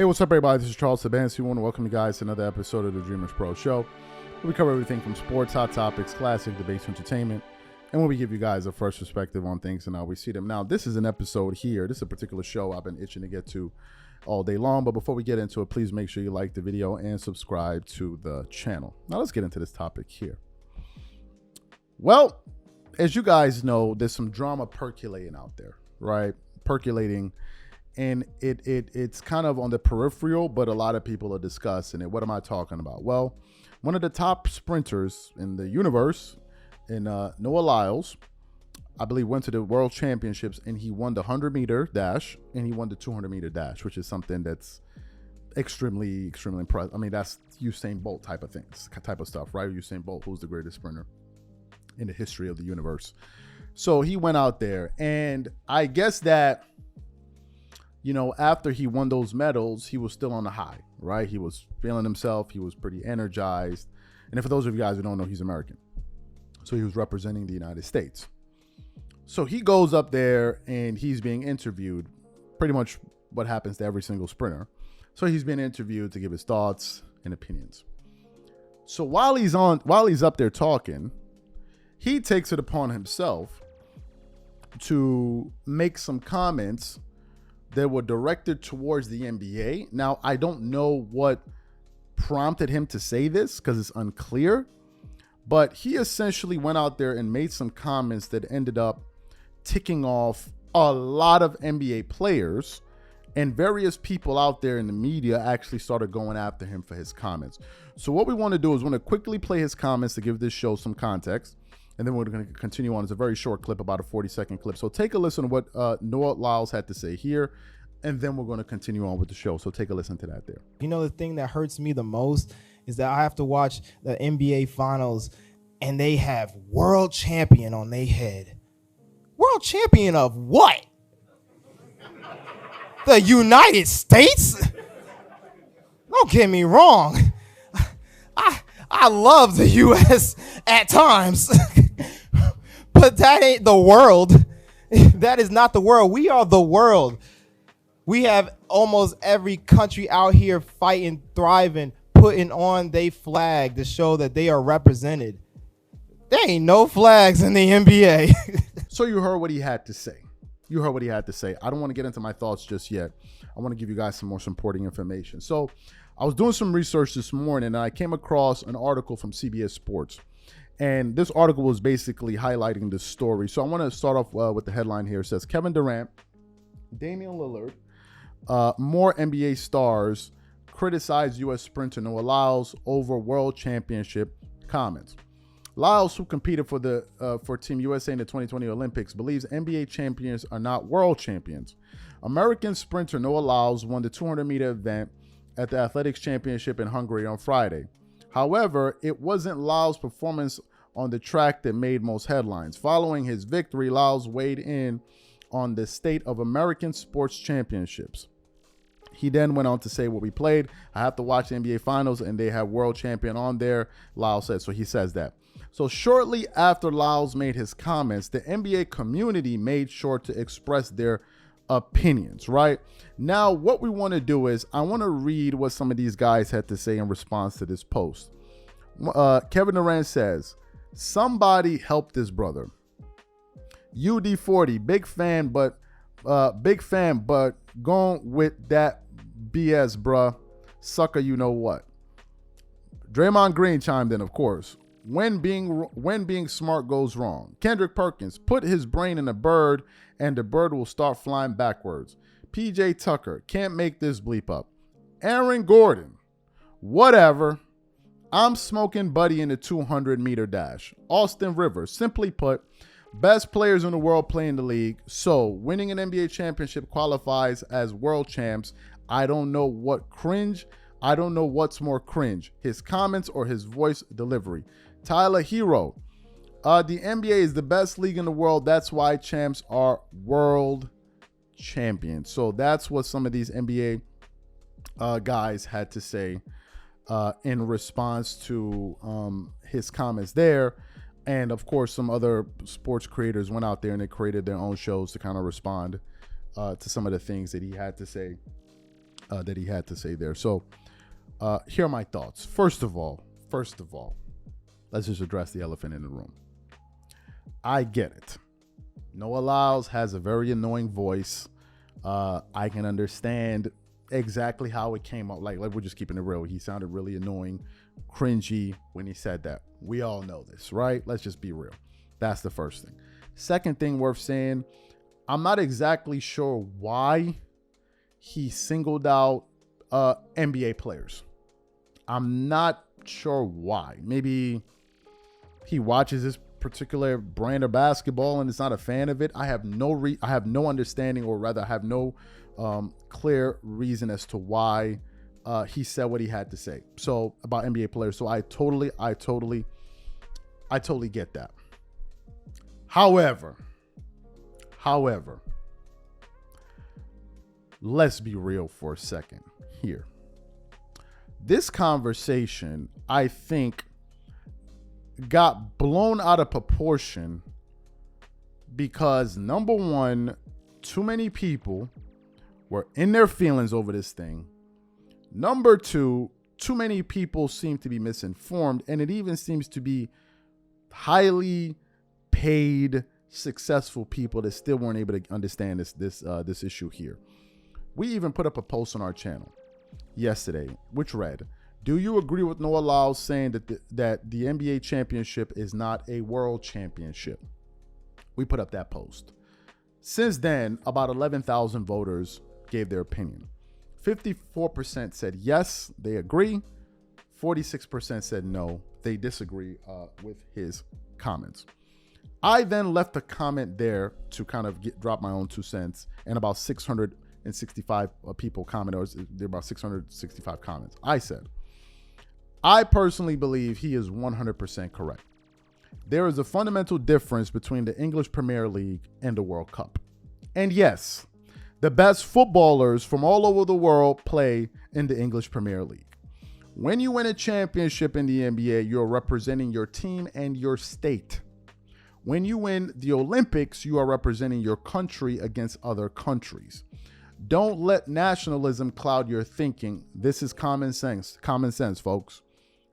Hey, what's up, everybody? This is Charles Sabansi. We want to welcome you guys to another episode of the Dreamerspro Show, where we cover everything from sports, hot topics, classic debates, entertainment, and when we give you guys a fresh perspective on things and how we see them. Now, this is an episode here. This is a particular show I've been itching to get to all day long. But before we get into it, please make sure you like the video and subscribe to the channel. Now, let's get into this topic here. Well, as you guys know, there's some drama percolating out there, right? Percolating. And it's kind of on the peripheral, but a lot of people are discussing it. What am I talking about? Well, one of the top sprinters in the universe, Noah Lyles, I believe went to the World Championships, and he won the 100-meter dash, and he won the 200-meter dash, which is something that's extremely, extremely impressive. I mean, that's Usain Bolt type of things, type of stuff, right? Usain Bolt, who's the greatest sprinter in the history of the universe. So he went out there, and I guess that, you know, after he won those medals, he was still on the high, right? He was feeling himself. He was pretty energized. And for those of you guys who don't know, he's American. So he was representing the United States. So he goes up there and he's being interviewed, pretty much what happens to every single sprinter. So he's being interviewed to give his thoughts and opinions. So while he's up there talking, he takes it upon himself to make some comments that were directed towards the NBA. Now, I don't know what prompted him to say this because it's unclear, but he essentially went out there and made some comments that ended up ticking off a lot of NBA players, and various people out there in the media actually started going after him for his comments. So what we want to do is want to quickly play his comments to give this show some context, and then we're going to continue on. It's a very short clip, about a 40-second clip. So take a listen to what Noah Lyles had to say here, and then we're going to continue on with the show. So take a listen to that there. You know, the thing that hurts me the most is that I have to watch the NBA Finals, and they have world champion on their head. World champion of what? The United States? Don't get me wrong. I love the U.S. at times, but that ain't the world. That is not the world. We are the world. We have almost every country out here fighting, thriving, putting on their flag to show that they are represented. There ain't no flags in the NBA. So you heard what he had to say. You heard what he had to say. I don't want to get into my thoughts just yet. I want to give you guys some more supporting information. So I was doing some research this morning, and I came across an article from CBS Sports. And this article was basically highlighting this story. So I want to start off with the headline here. It says, Kevin Durant, Damian Lillard, more NBA stars criticize U.S. sprinter Noah Lyles over World Championship comments. Lyles, who competed for Team USA in the 2020 Olympics, believes NBA champions are not world champions. American sprinter Noah Lyles won the 200-meter event at the Athletics Championship in Hungary on Friday. However, it wasn't Lyles' performance on the track that made most headlines. Following his victory, Lyles weighed in on the state of American sports championships. He then went on to say, "What we played, I have to watch the NBA Finals, and they have world champion on there," Lyles said. So he says that. So shortly after Lyles made his comments, the NBA community made sure to express their opinions, right? Now, what we want to do is I want to read what some of these guys had to say in response to this post. Kevin Durant says, "Somebody help this brother. UD40, big fan, but gone with that BS, bruh. Sucker, you know what." Draymond Green chimed in, of course. When being smart goes wrong. Kendrick Perkins, put his brain in a bird and the bird will start flying backwards. PJ Tucker, can't make this bleep up. Aaron Gordon, whatever. I'm smoking Buddy in the 200-meter dash. Austin Rivers, simply put, best players in the world play in the league, so winning an NBA championship qualifies as world champs. I don't know what's more cringe, his comments or his voice delivery. Tyler Hero, the NBA is the best league in the world. That's why champs are world champions. So that's what some of these NBA guys had to say in response to his comments there. And of course, some other sports creators went out there and they created their own shows to kind of respond to some of the things that he had to say that he had to say there. So here are my thoughts. First of all, let's just address the elephant in the room. I get it. Noah Lyles has a very annoying voice. I can understand exactly how it came out. Like we're just keeping it real. He sounded really annoying, cringy when he said that. We all know this, right? Let's just be real. That's the first thing. Second thing worth saying, I'm not exactly sure why he singled out NBA players. I'm not sure why. Maybe he watches this particular brand of basketball and is not a fan of it. I have no understanding, or rather I have no clear reason as to why he said what he had to say. So about NBA players. So I totally get that. However, let's be real for a second here. This conversation, I think, got blown out of proportion because, number one, too many people were in their feelings over this thing. Number two, too many people seem to be misinformed, and it even seems to be highly paid, successful people that still weren't able to understand this issue here. We even put up a post on our channel yesterday, which read, "Do you agree with Noah Lyles saying that the NBA championship is not a world championship?" We put up that post. Since then, about 11,000 voters gave their opinion. 54% said yes, they agree. 46% said no, they disagree with his comments. I then left a comment there to kind of drop my own 2 cents, and about 665 people commented, or there were about 665 comments. I said, I personally believe he is 100% correct. There is a fundamental difference between the English Premier League and the World Cup. And yes, the best footballers from all over the world play in the English Premier League. When you win a championship in the NBA, you're representing your team and your state. When you win the Olympics, you are representing your country against other countries. Don't let nationalism cloud your thinking. This is common sense. Common sense, folks.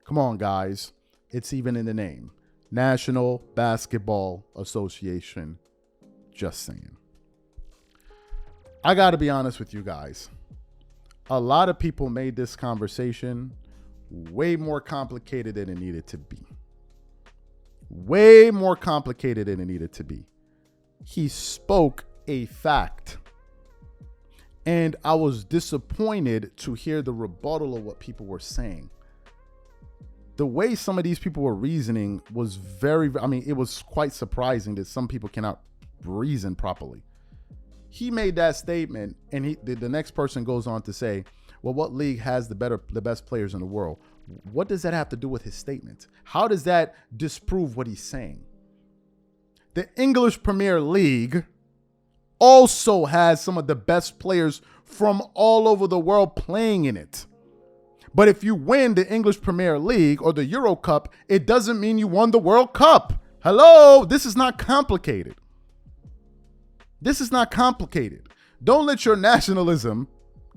Come on, guys. It's even in the name. National Basketball Association. Just saying. I got to be honest with you guys. A lot of people made this conversation way more complicated than it needed to be. Way more complicated than it needed to be. He spoke a fact. And I was disappointed to hear the rebuttal of what people were saying. The way some of these people were reasoning was it was quite surprising that some people cannot reason properly. He made that statement, and the next person goes on to say, well, what league has the best players in the world? What does that have to do with his statement? How does that disprove what he's saying? The English Premier League also has some of the best players from all over the world playing in it. But if you win the English Premier League or the Euro Cup, it doesn't mean you won the World Cup. Hello, this is not complicated. This is not complicated. Don't let your nationalism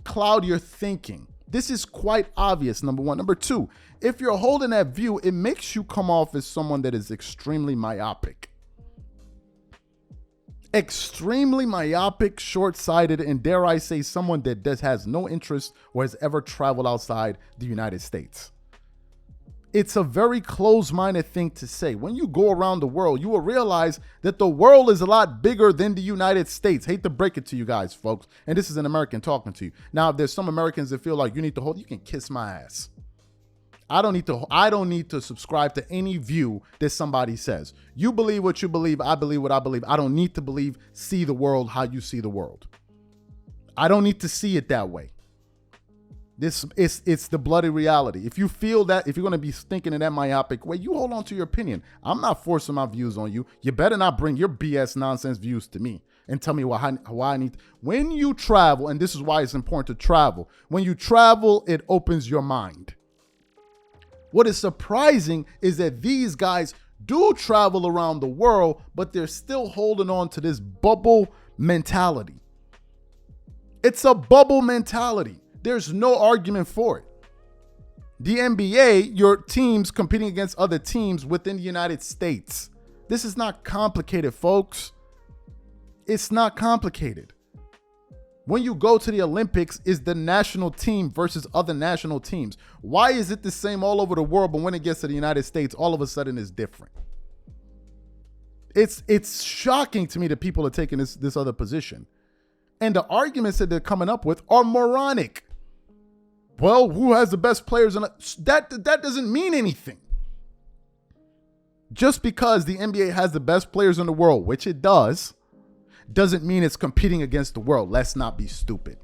cloud your thinking. This is quite obvious, number one. Number two, if you're holding that view, it makes you come off as someone that is extremely myopic. Extremely myopic, short-sighted, and dare I say someone that has no interest or has ever traveled outside the United States. It's a very closed-minded thing to say. When you go around the world, you will realize that the world is a lot bigger than the United States. Hate to break it to you guys, folks. And this is an American talking to you. Now, if there's some Americans that feel like you need to hold, you can kiss my ass. I don't need to subscribe to any view that somebody says. You believe what you believe. I believe what I believe. I don't need to see the world how you see the world. I don't need to see it that way. It's the bloody reality. If you feel that, if you're going to be thinking in that myopic way, you hold on to your opinion. I'm not forcing my views on you. You better not bring your BS nonsense views to me and tell me why I need. When you travel, and this is why it's important to travel. When you travel, it opens your mind. What is surprising is that these guys do travel around the world, but they're still holding on to this bubble mentality. It's a bubble mentality. There's no argument for it. The NBA, your teams competing against other teams within the United States. This is not complicated, folks. It's not complicated. When you go to the Olympics, is the national team versus other national teams. Why is it the same all over the world, but when it gets to the United States, all of a sudden it's different? It's shocking to me that people are taking this other position. And the arguments that they're coming up with are moronic. Well, who has the best players? That doesn't mean anything. Just because the NBA has the best players in the world, which it doesn't mean it's competing against the world. Let's not be stupid.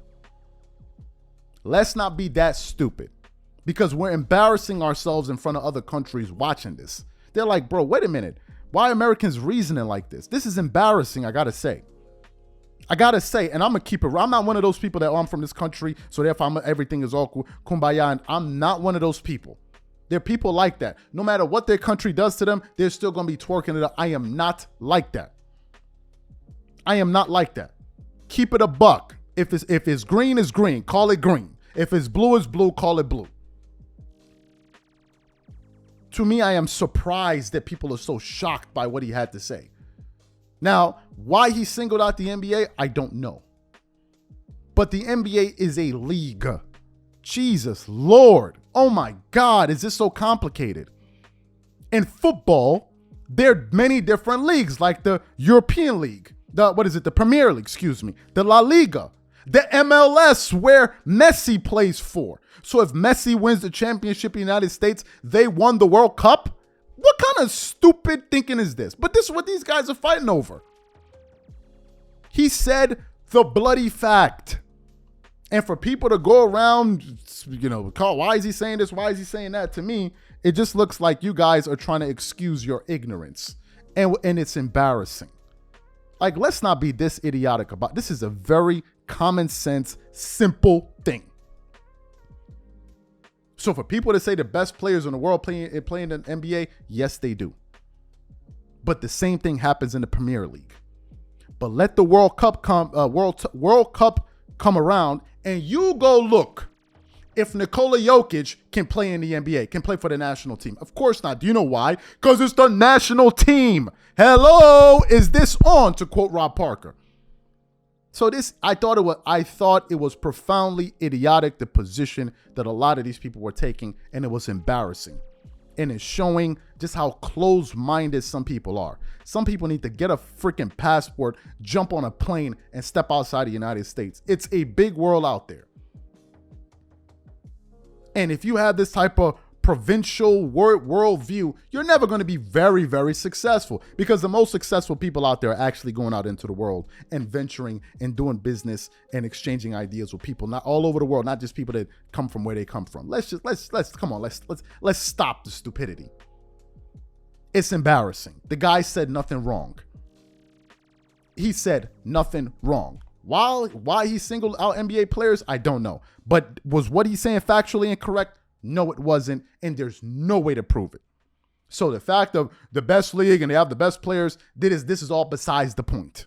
Let's not be that stupid, because we're embarrassing ourselves in front of other countries watching this. They're like, bro, wait a minute. Why are Americans reasoning like this? This is embarrassing, I gotta say. And I'm gonna keep it. I'm not one of those people that, I'm from this country, so therefore everything is all kumbaya. And I'm not one of those people. There are people like that. No matter what their country does to them, they're still gonna be twerking it up. I am not like that. I am not like that. Keep it a buck. If it's green, it's green. Call it green. If it's blue, it's blue. Call it blue. To me, I am surprised that people are so shocked by what he had to say. Now, why he singled out the NBA, I don't know. But the NBA is a league. Jesus Lord. Oh my God, is this so complicated? In football, there are many different leagues, like the European League. The Premier League, the La Liga, the MLS, where Messi plays for. So if Messi wins the championship in the United States, they won the World Cup? What kind of stupid thinking is this? But this is what these guys are fighting over. He said the bloody fact. And for people to go around, why is he saying this? Why is he saying that? To me, it just looks like you guys are trying to excuse your ignorance. And it's embarrassing. Like, let's not be this idiotic about this. Is a very common sense, simple thing. So for people to say the best players in the world playing in the NBA, yes, they do. But the same thing happens in the Premier League. But let the World Cup come around, and you go look if Nikola Jokic can play in the NBA, can play for the national team. Of course not. Do you know why? Because it's the national team. Hello, is this on? To quote Rob Parker. So I thought it was profoundly idiotic, the position that a lot of these people were taking, and it was embarrassing. And it's showing just how closed-minded some people are. Some people need to get a freaking passport, jump on a plane, and step outside the United States. It's a big world out there. And if you have this type of provincial world view, you're never going to be very, very successful, because the most successful people out there are actually going out into the world and venturing and doing business and exchanging ideas with people, not all over the world, not just people that come from where they come from. Let's stop the stupidity. It's embarrassing. The guy said nothing wrong. He said nothing wrong. Why he singled out NBA players, I don't know. But was what he's saying factually incorrect? No, it wasn't, and there's no way to prove it. So the fact of the best league and they have the best players, this is all besides the point.